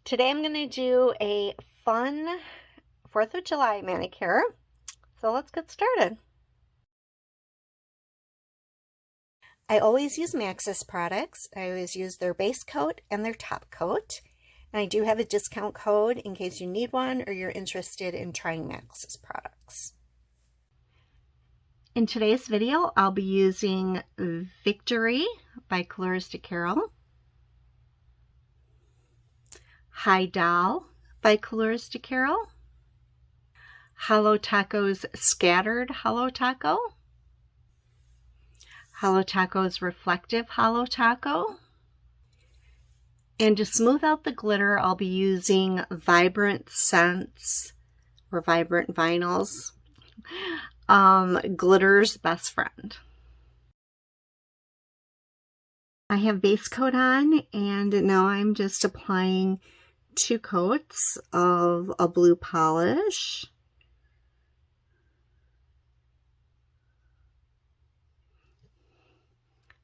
Today I'm going to do a fun 4th of July manicure. So let's get started. I always use Maxxis products. I always use their base coat and their top coat. And I do have a discount code in case you need one or you're interested in trying Maxxis products. In today's video, I'll be using Victory by Couleurs de Carol, High Doll by Couleurs de Carol, Holo Taco's Scattered Holo Taco, Holo Taco's Reflective Holo Taco, and to smooth out the glitter, I'll be using Vibrant Scents or Vibrant Vinyls, Glitter's Best Friend. I have base coat on, and now I'm just applying 2 coats of a blue polish.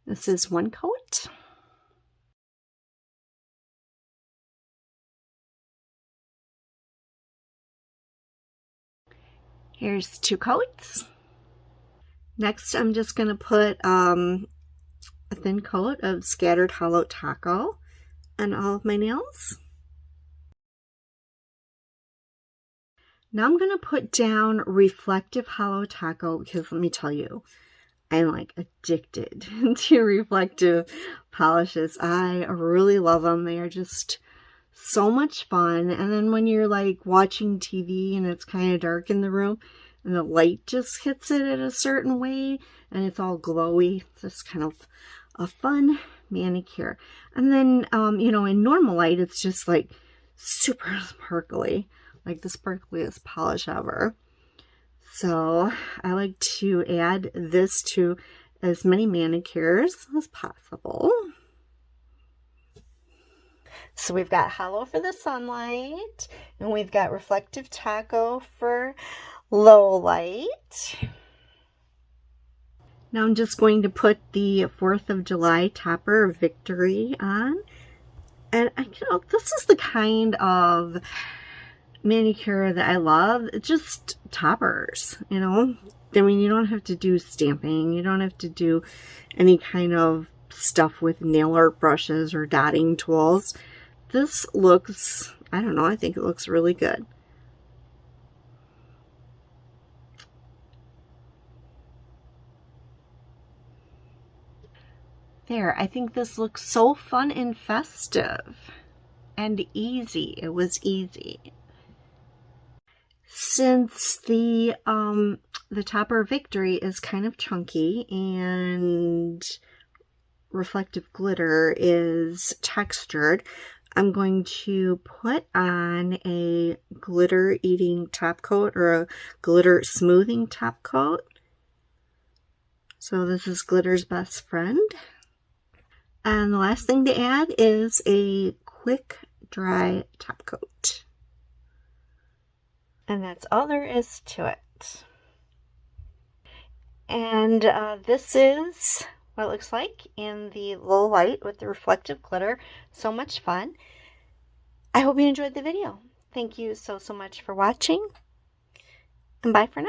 This is 1 coat. Here's 2 coats. Next, I'm just going to put a thin coat of Scattered Holo Taco on all of my nails. Now I'm going to put down Reflective Holo Taco because let me tell you, I'm like addicted to reflective polishes. I really love them. They are just so much fun. And then when you're like watching TV and it's kind of dark in the room and the light just hits it in a certain way and it's all glowy, it's just kind of a fun manicure. And then, you know, in normal light, it's just like super sparkly, like the sparkliest polish ever. So I like to add this to as many manicures as possible. So we've got Holo for the sunlight, and we've got Reflective Taco for low light. Now I'm just going to put the 4th of July topper of Victory on. And this is the kind of manicure that I love. It's just toppers, you know. I mean, you don't have to do stamping. You don't have to do any kind of stuff with nail art brushes or dotting tools. This looks, I don't know, I think it looks really good. There, I think this looks so fun and festive and easy. It was easy. Since the topper Victory is kind of chunky and reflective glitter is textured, I'm going to put on a glitter eating top coat or a glitter smoothing top coat. So this is Glitter's Best Friend. And the last thing to add is a quick dry top coat. And that's all there is to it. And this is what it looks like in the low light with the reflective glitter. So much fun. I hope you enjoyed the video. Thank you so much for watching. And bye for now.